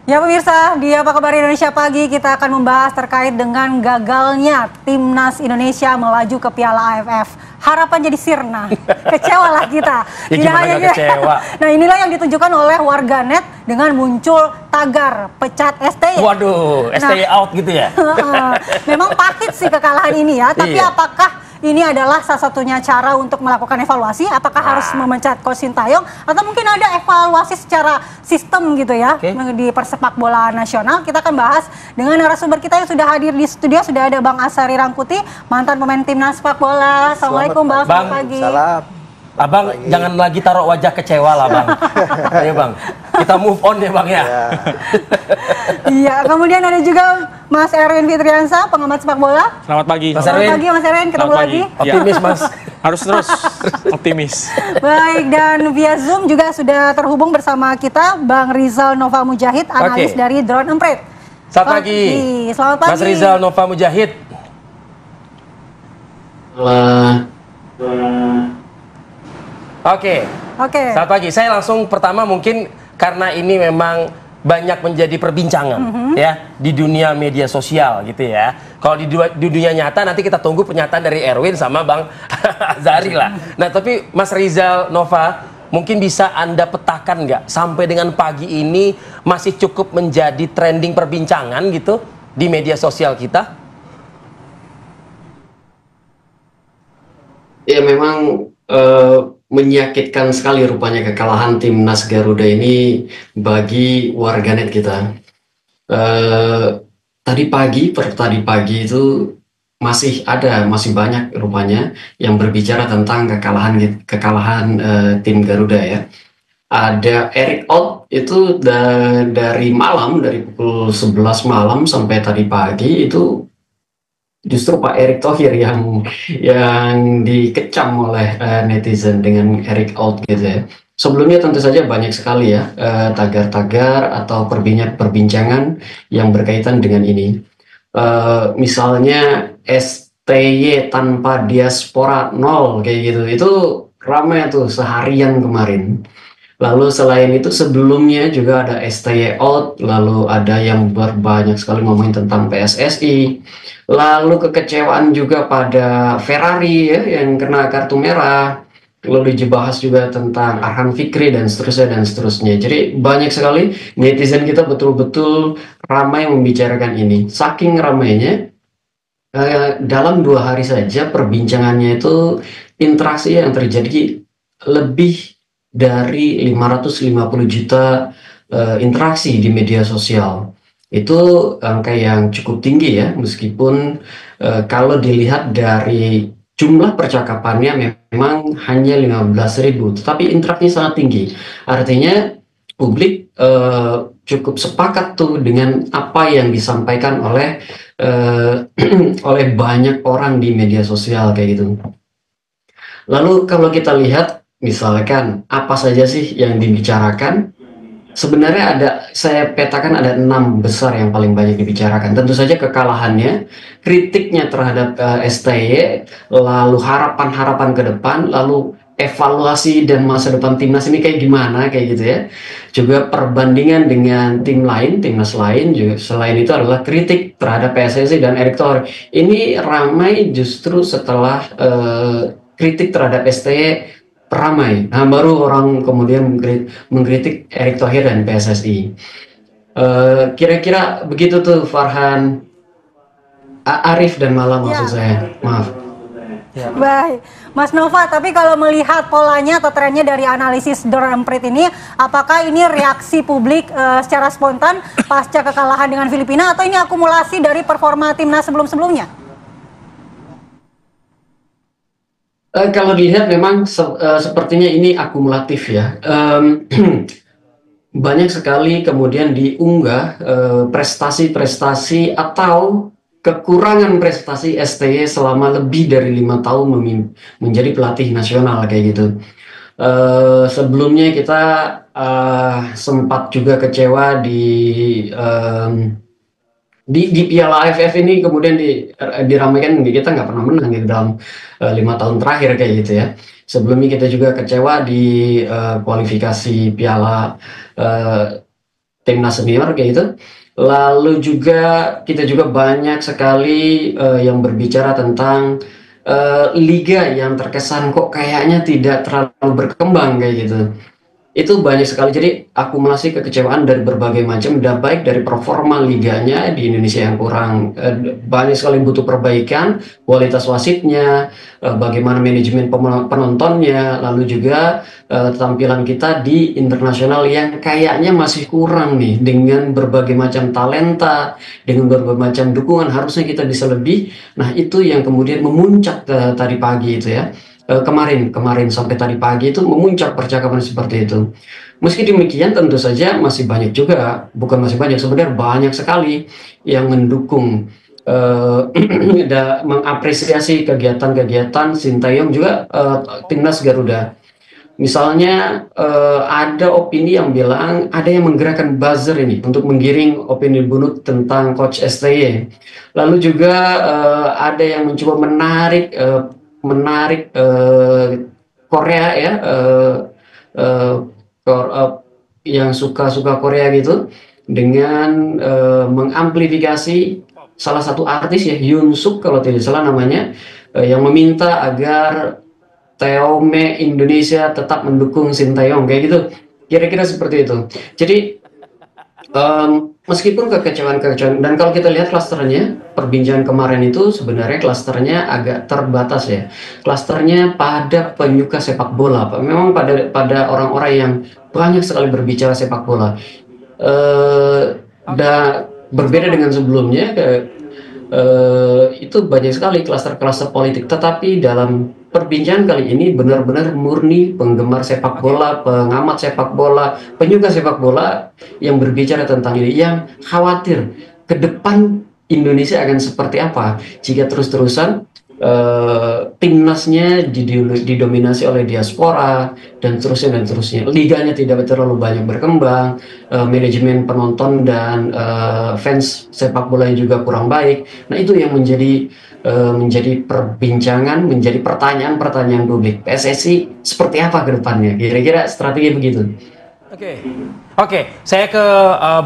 Ya pemirsa, di Apa Kabar Indonesia Pagi kita akan membahas terkait dengan gagalnya Timnas Indonesia melaju ke Piala AFF. Harapan jadi sirna, kecewalah kita. Ya gimana nggak kecewa? Nah inilah yang ditunjukkan oleh warganet dengan muncul tagar pecat STY. Waduh, STY out gitu ya? Memang pahit sih kekalahan ini ya, tapi Iya. apakah ini adalah salah satunya cara untuk melakukan evaluasi? Apakah harus memecat Coach Sintayong atau mungkin ada evaluasi secara sistem gitu ya di persepak bola nasional? Kita akan bahas dengan narasumber kita yang sudah hadir di studio. Sudah ada Bang Asari Rangkuti, mantan pemain timnas sepak bola. Assalamualaikum Bang, selamat pagi. Salam. Abang jangan lagi taruh wajah kecewa lah Bang. Ayo Bang, kita move on ya Bang ya. Iya, kemudian ada juga Mas Erwin Fitriansa, pengamat sepak bola. Selamat pagi. Mas Selamat Erwin. pagi Mas Erwin, ketemu Selamat lagi. pagi. Optimis Mas. Harus terus optimis. Baik, dan via Zoom juga sudah terhubung bersama kita Bang Rizal Nova Mujahid, analis dari Drone Emprit. Selamat pagi. Selamat pagi. Mas Rizal Nova Mujahid. Oke. Selamat pagi. Saya langsung pertama mungkin karena ini memang banyak menjadi perbincangan ya di dunia media sosial gitu ya. Kalau di dunia nyata nanti kita tunggu pernyataan dari Erwin sama Bang Azari lah. Nah tapi Mas Rizal Nova mungkin bisa Anda petakan nggak sampai dengan pagi ini masih cukup menjadi trending perbincangan gitu di media sosial kita? Ya memang menyakitkan sekali rupanya kekalahan timnas Garuda ini bagi warganet kita. Tadi pagi itu masih banyak rupanya yang berbicara tentang kekalahan tim Garuda ya. Ada Eric Out itu dari pukul 11 malam sampai tadi pagi itu justru Pak Erick Thohir yang dikecam oleh netizen dengan Eric Out gitu ya. Sebelumnya tentu saja banyak sekali ya tagar-tagar atau perbincangan yang berkaitan dengan ini. Misalnya STY tanpa diaspora nol kayak gitu. Itu ramai tuh seharian kemarin. Lalu selain itu sebelumnya juga ada STY out, lalu ada yang banyak sekali ngomongin tentang PSSI. Lalu kekecewaan juga pada Ferrari ya yang kena kartu merah. Lalu dibahas juga tentang Arhan Fikri dan seterusnya. Jadi banyak sekali netizen kita betul-betul ramai membicarakan ini. Saking ramainya dalam 2 hari saja perbincangannya itu interaksi yang terjadi lebih dari 550 juta interaksi di media sosial. Itu angka yang cukup tinggi ya, meskipun kalau dilihat dari jumlah percakapannya memang hanya 15.000, tetapi interaksinya sangat tinggi. Artinya publik cukup sepakat tuh dengan apa yang disampaikan oleh oleh banyak orang di media sosial kayak gitu. Lalu kalau kita lihat misalkan apa saja sih yang dibicarakan, sebenarnya saya petakan ada 6 besar yang paling banyak dibicarakan. Tentu saja kekalahannya, kritiknya terhadap STY, lalu harapan-harapan ke depan, lalu evaluasi dan masa depan timnas ini kayak gimana kayak gitu ya. Juga perbandingan dengan timnas lain juga. Selain itu adalah kritik terhadap PSSI dan Erick Thohir. Ini ramai justru setelah kritik terhadap STY ramai. Nah, baru orang kemudian mengkritik Erick Thohir dan PSSI. Kira-kira begitu tuh Farhan, Arif dan Malam maksud saya. Maaf. Ya. Baik, Mas Nova. Tapi kalau melihat polanya atau trennya dari analisis Drone Emprit ini, apakah ini reaksi publik secara spontan pasca kekalahan dengan Filipina atau ini akumulasi dari performa timnas sebelum-sebelumnya? Kalau dilihat memang sepertinya ini akumulatif ya. Banyak sekali kemudian diunggah prestasi-prestasi atau kekurangan prestasi STY selama lebih dari 5 tahun menjadi pelatih nasional kayak gitu. Sebelumnya kita sempat juga kecewa di Piala AFF ini, kemudian diramaikan kita nggak pernah menang gitu dalam 5 tahun terakhir kayak gitu ya. Sebelumnya kita juga kecewa di kualifikasi Piala timnas senior kayak gitu. Lalu juga kita juga banyak sekali yang berbicara tentang liga yang terkesan kok kayaknya tidak terlalu berkembang kayak gitu. Itu banyak sekali, jadi akumulasi kekecewaan dari berbagai macam, dan baik dari performa liganya di Indonesia yang kurang, banyak sekali butuh perbaikan, kualitas wasitnya, bagaimana manajemen penontonnya, lalu juga tampilan kita di internasional yang kayaknya masih kurang nih, dengan berbagai macam talenta, dengan berbagai macam dukungan, harusnya kita bisa lebih. Nah itu yang kemudian memuncak tadi pagi itu ya. Kemarin sampai tadi pagi itu memuncak percakapan seperti itu. Meski demikian tentu saja masih banyak juga, bukan masih banyak, sebenarnya banyak sekali yang mendukung, mengapresiasi kegiatan-kegiatan Sintayong juga, timnas Garuda. Misalnya ada opini yang bilang ada yang menggerakkan buzzer ini untuk menggiring opini bunut tentang Coach STY. Lalu juga ada yang mencoba menarik Korea ya, yang suka Korea gitu, dengan mengamplifikasi salah satu artis ya, Yoon Suk kalau tidak salah namanya, yang meminta agar Teome Indonesia tetap mendukung Sintayong kayak gitu, kira-kira seperti itu. Jadi meskipun kekecewaan, dan kalau kita lihat klasternya, perbincangan kemarin itu sebenarnya klasternya agak terbatas ya. Klasternya pada penyuka sepak bola, memang pada orang-orang yang banyak sekali berbicara sepak bola. Berbeda dengan sebelumnya, itu banyak sekali klaster-klaster politik. Tetapi dalam perbincangan kali ini benar-benar murni penggemar sepak bola, pengamat sepak bola, penyuka sepak bola yang berbicara tentang ini, yang khawatir ke depan Indonesia akan seperti apa jika terus-terusan timnasnya didominasi oleh diaspora dan terusnya. Liganya tidak terlalu banyak berkembang, manajemen penonton dan fans sepak bola yang juga kurang baik. Nah itu yang menjadi perbincangan, menjadi pertanyaan publik. PSSI seperti apa ke depannya? Kira-kira strategi begitu. Oke. Saya ke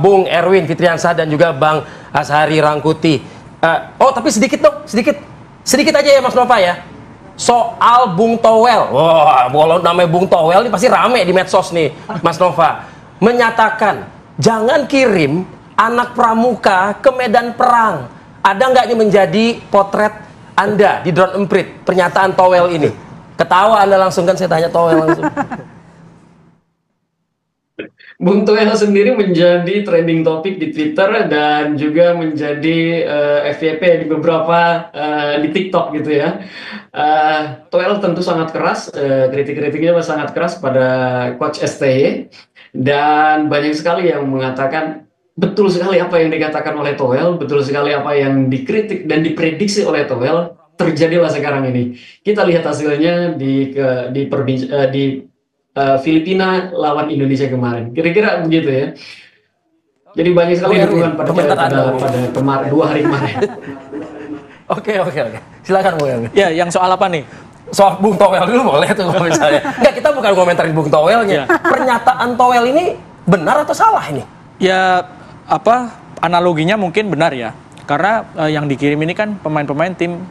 Bung Erwin Fitriansah dan juga Bang Azhari Rangkuti. Tapi sedikit aja ya Mas Nova ya. Soal Bung Towel. Wah, kalau namanya Bung Towel ini pasti rame di medsos nih, Mas Nova. Menyatakan jangan kirim anak pramuka ke medan perang. Ada nggak ini menjadi potret Anda di Drone Emprit, pernyataan Towel ini? Ketawa Anda langsung kan, saya tanya Towel langsung. Bung Towel sendiri menjadi trending topik di Twitter dan juga menjadi FYP di beberapa di TikTok gitu ya. Towel tentu sangat keras, kritik-kritiknya sangat keras pada Coach STY, dan banyak sekali yang mengatakan betul sekali apa yang dikatakan oleh Towel, betul sekali apa yang dikritik dan diprediksi oleh Towel terjadilah sekarang ini. Kita lihat hasilnya di Filipina lawan Indonesia kemarin, kira-kira begitu ya. Jadi banyak sekali dukungan pada 2 hari kemarin. Oke. Silakan Bung Erwin. Ya, yang soal apa nih? Soal Bung Towel dulu boleh tuh misalnya. Enggak, kita bukan komentarin Bung Towelnya. Pernyataan Towel ini benar atau salah ini? Ya, analoginya mungkin benar ya. Karena yang dikirim ini kan pemain-pemain tim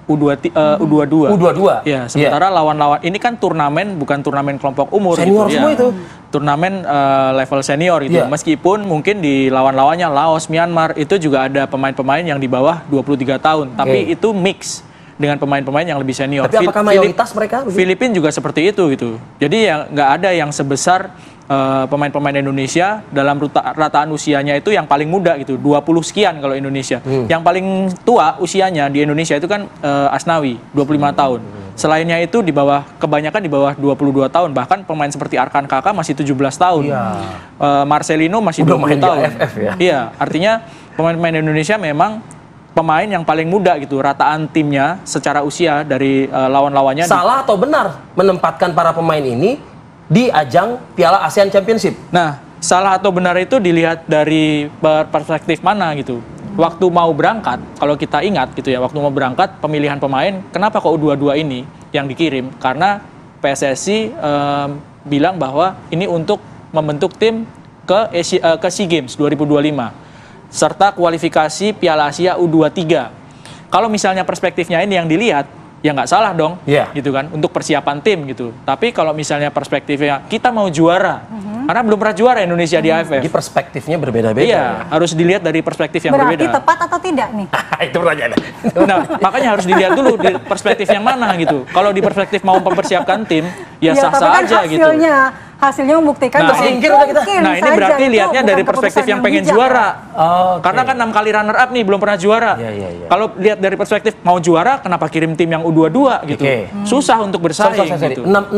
U22. Ya, sementara lawan-lawan ini kan turnamen, bukan turnamen kelompok umur senior gitu, semua itu. Turnamen level senior gitu. Meskipun mungkin di lawan-lawannya Laos, Myanmar itu juga ada pemain-pemain yang di bawah 23 tahun, tapi itu mix dengan pemain-pemain yang lebih senior. Tapi apakah mayoritas mereka? Filipina juga seperti itu gitu. Jadi ya nggak ada yang sebesar pemain-pemain Indonesia dalam rataan usianya itu yang paling muda gitu, 20 sekian kalau Indonesia. Yang paling tua usianya di Indonesia itu kan Asnawi, 25 tahun. Selainnya itu kebanyakan di bawah 22 tahun, bahkan pemain seperti Arkan Kakak masih 17 tahun. Marcelino masih 20 tahun. AFF, ya? Iya, artinya pemain-pemain Indonesia memang pemain yang paling muda gitu, rataan timnya secara usia dari lawan-lawannya. Salah atau benar menempatkan para pemain ini di ajang Piala ASEAN Championship? Nah, salah atau benar itu dilihat dari perspektif mana gitu. Waktu mau berangkat, kalau kita ingat gitu ya, waktu mau berangkat pemilihan pemain, kenapa kok U22 ini yang dikirim? Karena PSSI bilang bahwa ini untuk membentuk tim ke SEA Games 2025 serta kualifikasi Piala Asia U23. Kalau misalnya perspektifnya ini yang dilihat, ya nggak salah dong, gitu kan, untuk persiapan tim gitu. Tapi kalau misalnya perspektifnya kita mau juara, karena belum pernah juara Indonesia di AFF. Jadi perspektifnya berbeda-beda. Iya, harus dilihat dari perspektif yang berbeda. Berarti tepat atau tidak nih? Itu pertanyaannya. Nah, makanya harus dilihat dulu di perspektif yang mana gitu. Kalau di perspektif mau mempersiapkan tim, ya sah-sah aja gitu. Hasilnya membuktikan nah, ini berarti lihatnya dari perspektif yang pengen juara. Karena kan 6 kali runner up nih belum pernah juara. Kalau lihat dari perspektif mau juara, kenapa kirim tim yang U22 gitu? Susah untuk bersaing. Gitu. 6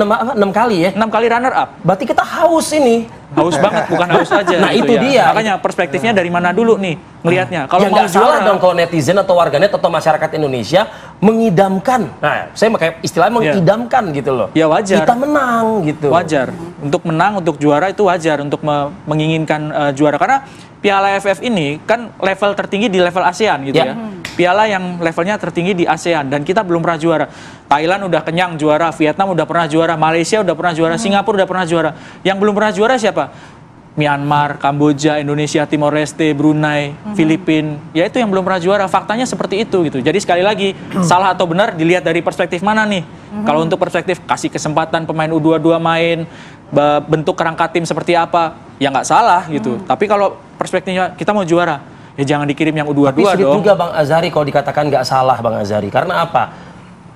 kali ya? 6 kali runner up. Berarti kita haus ini. Haus banget, bukan haus aja. Nah gitu itu ya. dia. Makanya perspektifnya dari mana dulu nih ngelihatnya. Kalau mau nggak salah juara dong kalau netizen atau warganet atau masyarakat Indonesia mengidamkan. Nah, saya pakai istilah mengidamkan gitu loh. Ya wajar. Kita menang gitu. Wajar. Untuk menang, untuk juara itu wajar. Untuk menginginkan juara. Karena Piala AFF ini kan level tertinggi di level ASEAN gitu ya. Piala yang levelnya tertinggi di ASEAN dan kita belum pernah juara. Thailand udah kenyang juara, Vietnam udah pernah juara, Malaysia udah pernah juara, Singapura udah pernah juara. Yang belum pernah juara siapa? Myanmar, Kamboja, Indonesia, Timor Leste, Brunei, Filipina. Ya itu yang belum pernah juara. Faktanya seperti itu gitu. Jadi sekali lagi salah atau benar dilihat dari perspektif mana nih. Kalau untuk perspektif kasih kesempatan pemain U22 main, bentuk kerangka tim seperti apa, ya nggak salah gitu. Tapi kalau perspektifnya kita mau juara, ya jangan dikirim yang U22 Tapi sulit dong. juga Bang Azhari kalau dikatakan nggak salah Bang Azhari. Karena apa?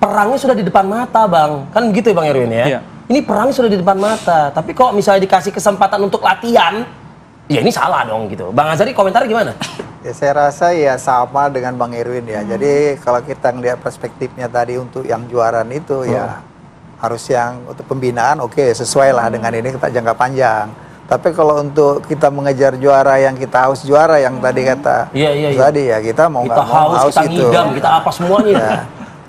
Perangnya sudah di depan mata Bang. Kan begitu ya Bang Erwin ya? Iya. Ini perangnya sudah di depan mata. Tapi kalau misalnya dikasih kesempatan untuk latihan, ya ini salah dong gitu. Bang Azhari komentar gimana? Ya, saya rasa ya sama dengan Bang Erwin ya. Jadi kalau kita ngelihat perspektifnya tadi untuk yang juaraan itu ya harus yang untuk pembinaan oke, sesuai lah dengan ini kita jangka panjang. Tapi kalau untuk kita mengejar juara yang kita haus juara yang tadi kata tadi ya kita mau nggak mau haus kita itu. ngidam, kita apa semuanya. Ya.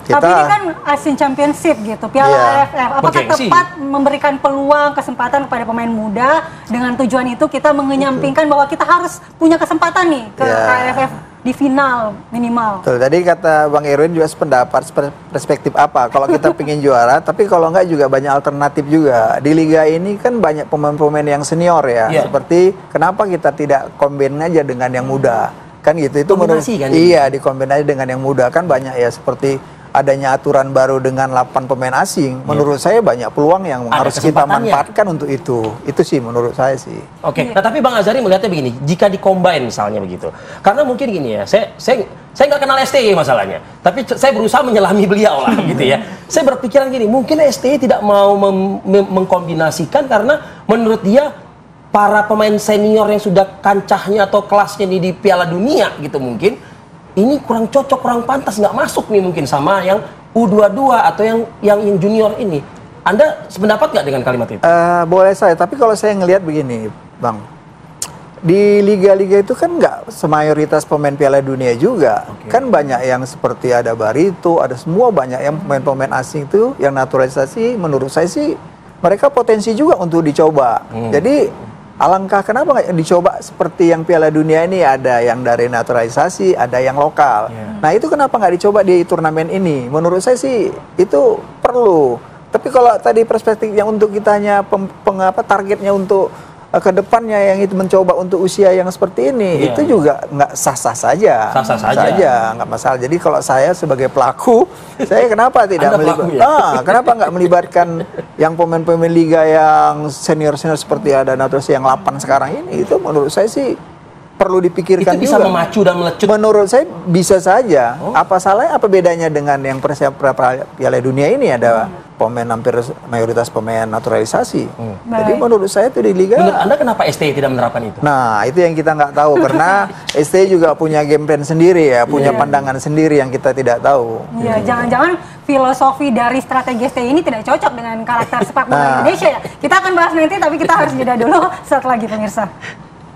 Tapi ini kan Asian Championship gitu, Piala AFF. Apakah tepat memberikan peluang, kesempatan kepada pemain muda dengan tujuan itu kita mengenyampingkan bahwa kita harus punya kesempatan nih ke AFF di final minimal. Betul, tadi kata Bang Erwin juga sependapat perspektif apa. Kalau kita pengen juara, tapi kalau enggak juga banyak alternatif juga. Di liga ini kan banyak pemain-pemain yang senior ya. Seperti kenapa kita tidak combine aja dengan yang muda. Kan gitu, itu menurut kan, iya dikombin aja dengan yang muda. Kan banyak ya seperti adanya aturan baru dengan 8 pemain asing, menurut saya banyak peluang yang harus kita manfaatkan untuk itu. Itu sih menurut saya sih. Oke. Nah tapi Bang Azhari melihatnya begini, jika dicombine misalnya begitu. Karena mungkin gini ya, saya nggak kenal STY masalahnya, tapi saya berusaha menyelami beliau lah gitu ya. Saya berpikiran gini, mungkin STY tidak mau mengkombinasikan karena menurut dia para pemain senior yang sudah kancahnya atau kelasnya di Piala Dunia gitu mungkin ini kurang cocok, kurang pantas, nggak masuk nih mungkin sama yang U22 atau yang junior ini. Anda sependapat nggak dengan kalimat itu? Boleh saya, tapi kalau saya ngelihat begini, Bang. Di liga-liga itu kan nggak semayoritas pemain Piala Dunia juga. Kan banyak yang seperti ada Barito, ada semua banyak yang pemain-pemain asing itu yang naturalisasi, menurut saya sih mereka potensi juga untuk dicoba. Jadi alangkah kenapa nggak dicoba seperti yang Piala Dunia ini, ada yang dari naturalisasi, ada yang lokal. Nah itu kenapa nggak dicoba di turnamen ini? Menurut saya sih itu perlu. Tapi kalau tadi perspektifnya untuk kita hanya targetnya untuk ke depannya yang itu mencoba untuk usia yang seperti ini, itu juga nggak sah-sah saja. Sah-sah saja, nggak masalah. Jadi kalau saya sebagai pelaku, saya kenapa tidak kenapa nggak melibatkan yang pemain-pemain liga yang senior-senior seperti ada naturalisasi yang 8 sekarang ini, itu menurut saya sih perlu dipikirkan itu bisa juga. memacu dan melecut. Menurut saya bisa saja. Apa salahnya, apa bedanya dengan yang persiapan Piala Dunia ini ada pemain hampir mayoritas pemain naturalisasi. Jadi menurut saya itu di liga. Menurut Anda kenapa STY tidak menerapkan itu? Nah itu yang kita nggak tahu karena STY juga punya game plan sendiri ya, punya pandangan sendiri yang kita tidak tahu. Iya, jangan-jangan filosofi dari strategi STY ini tidak cocok dengan karakter sepak bola Indonesia ya. Kita akan bahas nanti, tapi kita harus jeda dulu. Setelah lagi pemirsa.